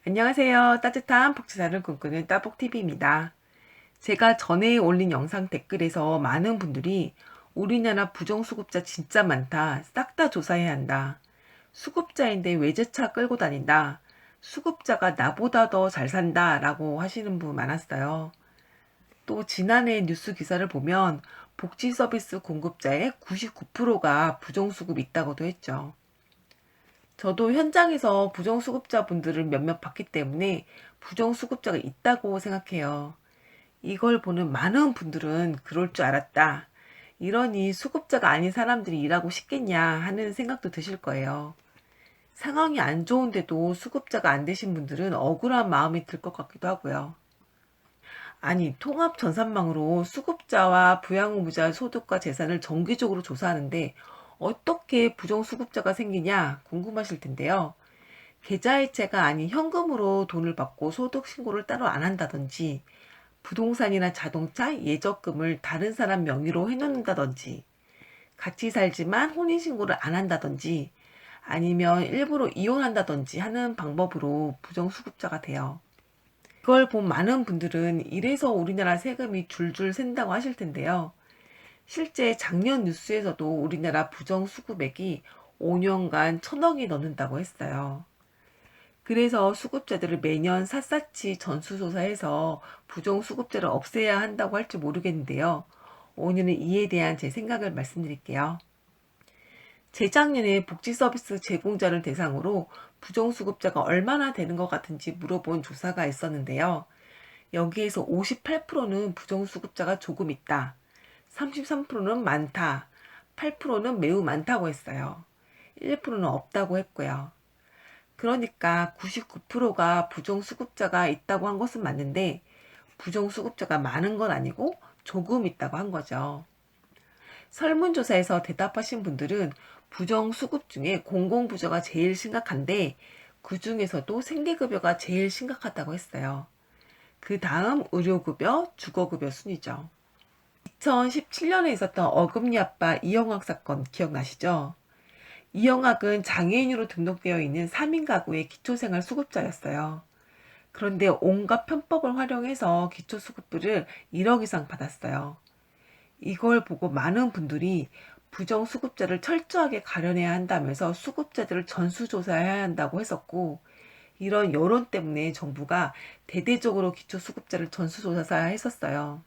안녕하세요. 따뜻한 복지사를 꿈꾸는 따복TV입니다. 제가 전에 올린 영상 댓글에서 많은 분들이 우리나라 부정수급자 진짜 많다. 싹 다 조사해야 한다. 수급자인데 외제차 끌고 다닌다. 수급자가 나보다 더 잘 산다. 라고 하시는 분 많았어요. 또 지난해 뉴스 기사를 보면 복지 서비스 공급자의 99%가 부정수급 있다고도 했죠. 저도 현장에서 부정수급자분들을 몇몇 봤기 때문에 부정수급자가 있다고 생각해요. 이걸 보는 많은 분들은 그럴 줄 알았다. 이러니 수급자가 아닌 사람들이 일하고 싶겠냐 하는 생각도 드실 거예요. 상황이 안 좋은데도 수급자가 안 되신 분들은 억울한 마음이 들 것 같기도 하고요. 아니, 통합 전산망으로 수급자와 부양의무자 소득과 재산을 정기적으로 조사하는데 어떻게 부정수급자가 생기냐 궁금하실 텐데요. 계좌이체가 아닌 현금으로 돈을 받고 소득 신고를 따로 안 한다든지, 부동산이나 자동차, 예적금을 다른 사람 명의로 해놓는다든지, 같이 살지만 혼인신고를 안 한다든지, 아니면 일부러 이혼한다든지 하는 방법으로 부정수급자가 돼요. 이걸 본 많은 분들은 이래서 우리나라 세금이 줄줄 샌다고 하실 텐데요. 실제 작년 뉴스에서도 우리나라 부정수급액이 5년간 1,000억이 넘는다고 했어요. 그래서 수급자들을 매년 샅샅이 전수조사해서 부정수급자를 없애야 한다고 할지 모르겠는데요. 오늘은 이에 대한 제 생각을 말씀드릴게요. 재작년에 복지서비스 제공자를 대상으로 부정수급자가 얼마나 되는 것 같은지 물어본 조사가 있었는데요. 여기에서 58%는 부정수급자가 조금 있다, 33%는 많다, 8%는 매우 많다고 했어요. 1%는 없다고 했고요. 그러니까 99%가 부정수급자가 있다고 한 것은 맞는데 부정수급자가 많은 건 아니고 조금 있다고 한 거죠. 설문조사에서 대답하신 분들은 부정수급 중에 공공부조가 제일 심각한데 그 중에서도 생계급여가 제일 심각하다고 했어요. 그 다음 의료급여, 주거급여 순이죠. 2017년에 있었던 어금니 아빠 이영학 사건 기억나시죠? 이영학은 장애인으로 등록되어 있는 3인 가구의 기초생활 수급자였어요. 그런데 온갖 편법을 활용해서 기초수급비를 1억 이상 받았어요. 이걸 보고 많은 분들이 부정수급자를 철저하게 가려내야 한다면서 수급자들을 전수조사해야 한다고 했었고, 이런 여론 때문에 정부가 대대적으로 기초수급자를 전수조사했었어요.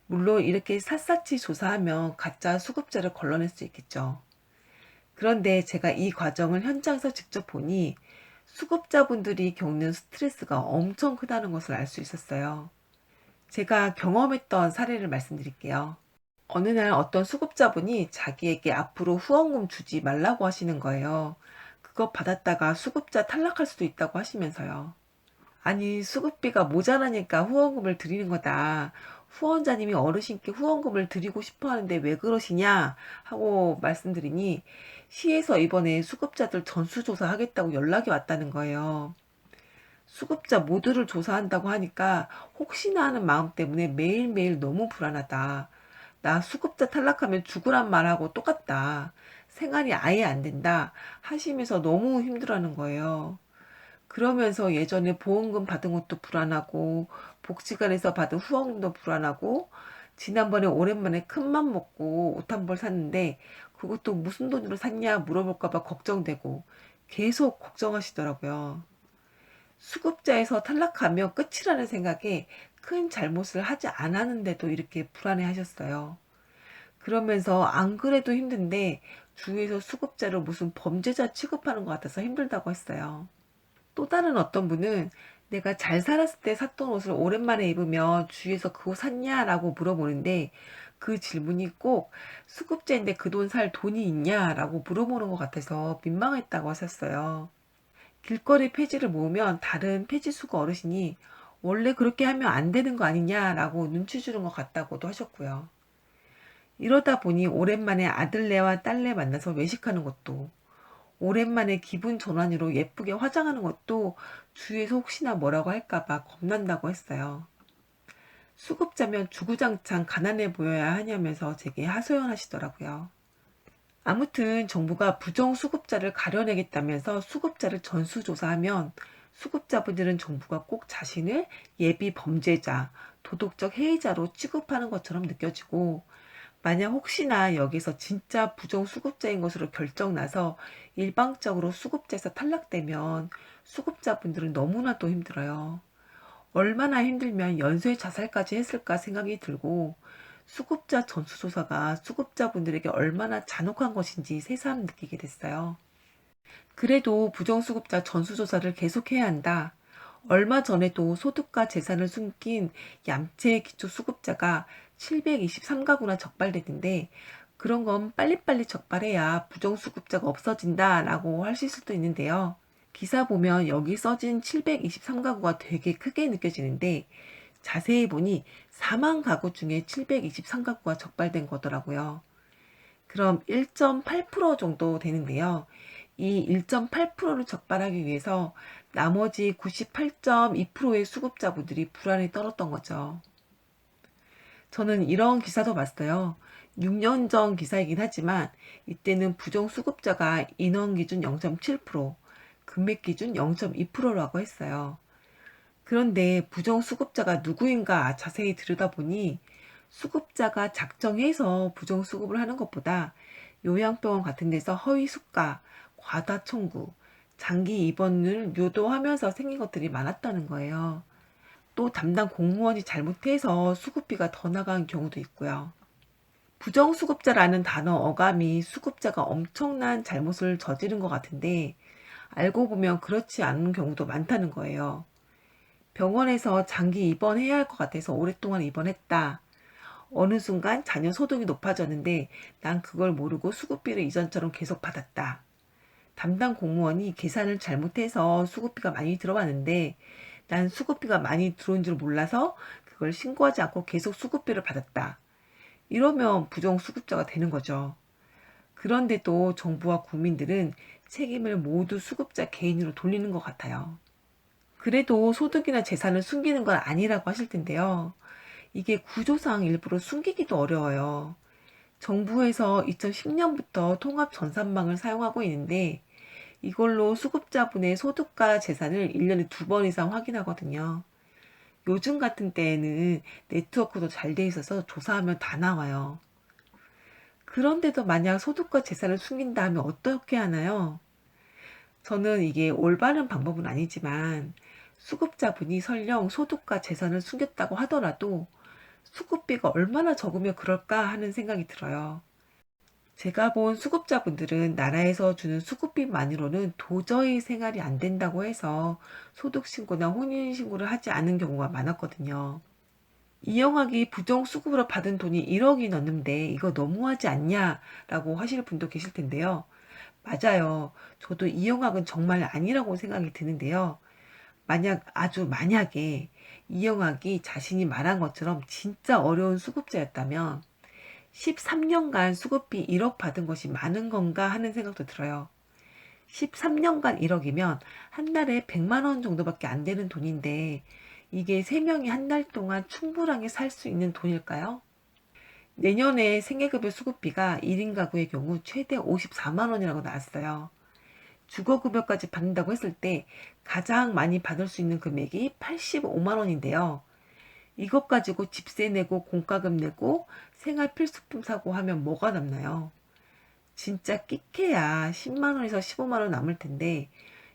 물론 이렇게 샅샅이 조사하면 가짜 수급자를 걸러낼 수 있겠죠. 그런데 제가 이 과정을 현장에서 직접 보니 수급자분들이 겪는 스트레스가 엄청 크다는 것을 알 수 있었어요. 제가 경험했던 사례를 말씀드릴게요. 어느 날 어떤 수급자분이 자기에게 앞으로 후원금 주지 말라고 하시는 거예요. 그거 받았다가 수급자 탈락할 수도 있다고 하시면서요. 아니, 수급비가 모자라니까 후원금을 드리는 거다. 후원자님이 어르신께 후원금을 드리고 싶어 하는데 왜 그러시냐 하고 말씀드리니 시에서 이번에 수급자들 전수조사 하겠다고 연락이 왔다는 거예요. 수급자 모두를 조사한다고 하니까 혹시나 하는 마음 때문에 매일매일 너무 불안하다. 나 수급자 탈락하면 죽으란 말하고 똑같다. 생활이 아예 안 된다 하시면서 너무 힘들어하는 거예요. 그러면서 예전에 보험금 받은 것도 불안하고 복지관에서 받은 후원금도 불안하고 지난번에 오랜만에 큰맘 먹고 옷 한 벌 샀는데 그것도 무슨 돈으로 샀냐 물어볼까봐 걱정되고 계속 걱정하시더라고요. 수급자에서 탈락하면 끝이라는 생각에 큰 잘못을 하지 않았는데도 이렇게 불안해 하셨어요. 그러면서 안 그래도 힘든데 주위에서 수급자를 무슨 범죄자 취급하는 것 같아서 힘들다고 했어요. 또 다른 어떤 분은 내가 잘 살았을 때 샀던 옷을 오랜만에 입으면 주위에서 그거 샀냐라고 물어보는데 그 질문이 꼭 수급자인데 그 돈 살 돈이 있냐라고 물어보는 것 같아서 민망했다고 하셨어요. 길거리 폐지를 모으면 다른 폐지수거 어르신이 원래 그렇게 하면 안 되는 거 아니냐라고 눈치 주는 것 같다고도 하셨고요. 이러다 보니 오랜만에 아들네와 딸네 만나서 외식하는 것도, 오랜만에 기분 전환으로 예쁘게 화장하는 것도 주위에서 혹시나 뭐라고 할까봐 겁난다고 했어요. 수급자면 주구장창 가난해 보여야 하냐면서 제게 하소연하시더라고요. 아무튼 정부가 부정수급자를 가려내겠다면서 수급자를 전수조사하면 수급자분들은 정부가 꼭 자신을 예비 범죄자, 도덕적 해이자로 취급하는 것처럼 느껴지고, 만약 혹시나 여기서 진짜 부정수급자인 것으로 결정나서 일방적으로 수급자에서 탈락되면 수급자분들은 너무나도 힘들어요. 얼마나 힘들면 연쇄 자살까지 했을까 생각이 들고, 수급자 전수조사가 수급자분들에게 얼마나 잔혹한 것인지 새삼 느끼게 됐어요. 그래도 부정수급자 전수조사를 계속해야 한다. 얼마 전에도 소득과 재산을 숨긴 얌체 기초수급자가 723가구나 적발됐는데, 그런 건 빨리빨리 적발해야 부정수급자가 없어진다라고 하실 수도 있는데요. 기사 보면 여기 써진 723가구가 되게 크게 느껴지는데, 자세히 보니 4만 가구 중에 723가구가 적발된 거더라고요. 그럼 1.8% 정도 되는데요. 이 1.8%를 적발하기 위해서 나머지 98.2%의 수급자분들이 불안에 떨었던 거죠. 저는 이런 기사도 봤어요. 6년 전 기사이긴 하지만 이때는 부정수급자가 인원 기준 0.7%, 금액 기준 0.2%라고 했어요. 그런데 부정수급자가 누구인가 자세히 들여다보니 수급자가 작정해서 부정수급을 하는 것보다 요양병원 같은 데서 허위 수가, 과다 청구, 장기 입원을 유도하면서 생긴 것들이 많았다는 거예요. 또 담당 공무원이 잘못해서 수급비가 더 나간 경우도 있고요. 부정수급자라는 단어 어감이 수급자가 엄청난 잘못을 저지른 것 같은데 알고 보면 그렇지 않은 경우도 많다는 거예요. 병원에서 장기 입원해야 할 것 같아서 오랫동안 입원했다. 어느 순간 자녀 소득이 높아졌는데 난 그걸 모르고 수급비를 이전처럼 계속 받았다. 담당 공무원이 계산을 잘못해서 수급비가 많이 들어왔는데 난 수급비가 많이 들어온 줄 몰라서 그걸 신고하지 않고 계속 수급비를 받았다. 이러면 부정수급자가 되는 거죠. 그런데도 정부와 국민들은 책임을 모두 수급자 개인으로 돌리는 것 같아요. 그래도 소득이나 재산을 숨기는 건 아니라고 하실 텐데요. 이게 구조상 일부러 숨기기도 어려워요. 정부에서 2010년부터 통합 전산망을 사용하고 있는데 이걸로 수급자분의 소득과 재산을 1년에 2번 이상 확인하거든요. 요즘 같은 때에는 네트워크도 잘 돼 있어서 조사하면 다 나와요. 그런데도 만약 소득과 재산을 숨긴다 하면 어떻게 하나요? 저는 이게 올바른 방법은 아니지만 수급자분이 설령 소득과 재산을 숨겼다고 하더라도 수급비가 얼마나 적으면 그럴까 하는 생각이 들어요. 제가 본 수급자분들은 나라에서 주는 수급비만으로는 도저히 생활이 안 된다고 해서 소득신고나 혼인신고를 하지 않은 경우가 많았거든요. 이영학이 부정수급으로 받은 돈이 1억이 넘는데 이거 너무하지 않냐라고 하실 분도 계실 텐데요. 맞아요. 저도 이영학은 정말 아니라고 생각이 드는데요. 아주 만약에 이영학이 자신이 말한 것처럼 진짜 어려운 수급자였다면 13년간 수급비 1억 받은 것이 많은 건가 하는 생각도 들어요. 13년간 1억이면 한 달에 100만 원 정도밖에 안 되는 돈인데 이게 3명이 한 달 동안 충분하게 살 수 있는 돈일까요? 내년에 생계급여 수급비가 1인 가구의 경우 최대 54만 원이라고 나왔어요. 주거급여까지 받는다고 했을 때 가장 많이 받을 수 있는 금액이 85만 원인데요. 이것 가지고 집세 내고 공과금 내고 생활 필수품 사고 하면 뭐가 남나요? 진짜 끼케야 10만 원에서 15만 원 남을 텐데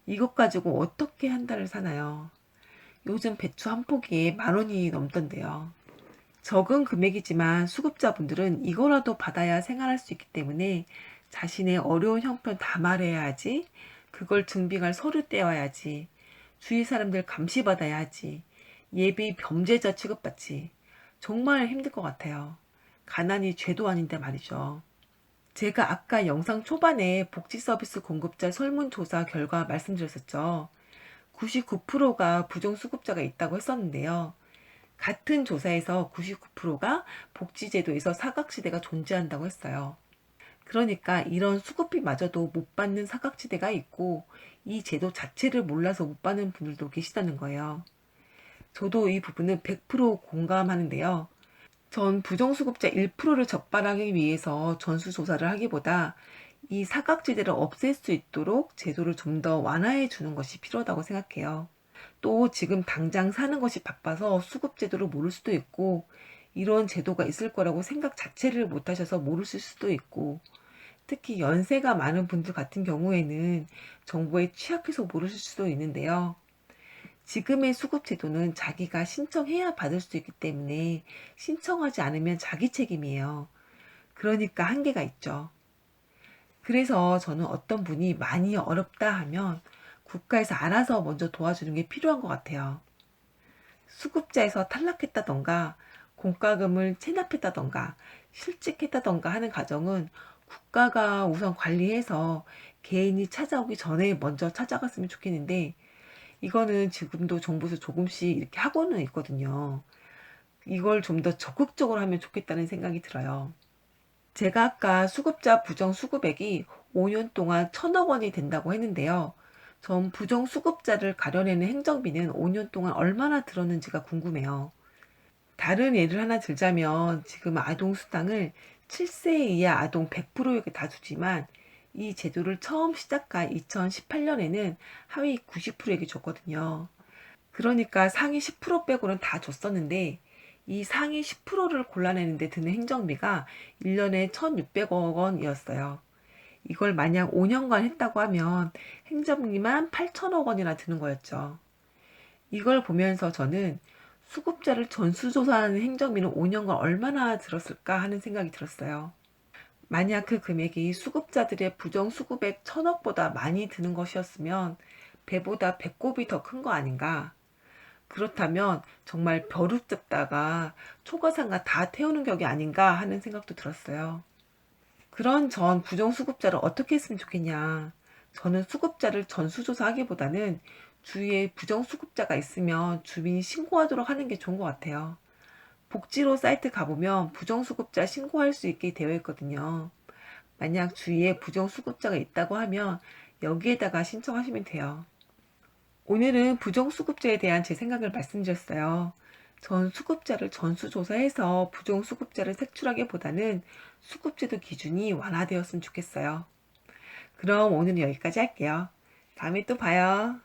이것 가지고 어떻게 한 달을 사나요? 요즘 배추 한 포기에 10,000원이 넘던데요. 적은 금액이지만 수급자분들은 이거라도 받아야 생활할 수 있기 때문에 자신의 어려운 형편 다 말해야 하지, 그걸 증빙할 서류 떼와야지, 주위 사람들 감시받아야 하지, 예비 범죄자 취급받지. 정말 힘들 것 같아요. 가난이 죄도 아닌데 말이죠. 제가 아까 영상 초반에 복지서비스 공급자 설문조사 결과 말씀드렸었죠. 99%가 부정수급자가 있다고 했었는데요. 같은 조사에서 99%가 복지제도에서 사각지대가 존재한다고 했어요. 그러니까 이런 수급비마저도 못 받는 사각지대가 있고 이 제도 자체를 몰라서 못 받는 분들도 계시다는 거예요. 저도 이 부분은 100% 공감하는데요. 전 부정수급자 1%를 적발하기 위해서 전수조사를 하기보다 이 사각지대를 없앨 수 있도록 제도를 좀 더 완화해 주는 것이 필요하다고 생각해요. 또 지금 당장 사는 것이 바빠서 수급제도를 모를 수도 있고, 이런 제도가 있을 거라고 생각 자체를 못 하셔서 모르실 수도 있고, 특히 연세가 많은 분들 같은 경우에는 정보에 취약해서 모르실 수도 있는데요. 지금의 수급제도는 자기가 신청해야 받을 수 있기 때문에 신청하지 않으면 자기 책임이에요. 그러니까 한계가 있죠. 그래서 저는 어떤 분이 많이 어렵다 하면 국가에서 알아서 먼저 도와주는 게 필요한 것 같아요. 수급자에서 탈락했다던가 공과금을 체납했다던가 실직했다던가 하는 가정은 국가가 우선 관리해서 개인이 찾아오기 전에 먼저 찾아갔으면 좋겠는데, 이거는 지금도 정부에서 조금씩 이렇게 하고는 있거든요. 이걸 좀 더 적극적으로 하면 좋겠다는 생각이 들어요. 제가 아까 수급자 부정수급액이 5년 동안 1,000억 원이 된다고 했는데요. 전 부정수급자를 가려내는 행정비는 5년 동안 얼마나 들었는지가 궁금해요. 다른 예를 하나 들자면 지금 아동수당을 7세 이하 아동 100%에게 다 주지만 이 제도를 처음 시작한 2018년에는 하위 90%에게 줬거든요. 그러니까 상위 10% 빼고는 다 줬었는데, 이 상위 10%를 골라내는데 드는 행정비가 1년에 1,600억 원이었어요. 이걸 만약 5년간 했다고 하면 행정비만 8천억 원이나 드는 거였죠. 이걸 보면서 저는 수급자를 전수조사하는 행정비는 5년간 얼마나 들었을까 하는 생각이 들었어요. 만약 그 금액이 수급자들의 부정수급액 1,000억보다 많이 드는 것이었으면 배보다 배꼽이 더 큰 거 아닌가. 그렇다면 정말 벼룩 잡다가 초과상가 다 태우는 격이 아닌가 하는 생각도 들었어요. 그런 전 부정수급자를 어떻게 했으면 좋겠냐. 저는 수급자를 전수조사하기보다는 주위에 부정수급자가 있으면 주민이 신고하도록 하는 게 좋은 것 같아요. 복지로 사이트 가보면 부정수급자 신고할 수 있게 되어 있거든요. 만약 주위에 부정수급자가 있다고 하면 여기에다가 신청하시면 돼요. 오늘은 부정수급자에 대한 제 생각을 말씀드렸어요. 전 수급자를 전수조사해서 부정수급자를 색출하기보다는 수급제도 기준이 완화되었으면 좋겠어요. 그럼 오늘은 여기까지 할게요. 다음에 또 봐요.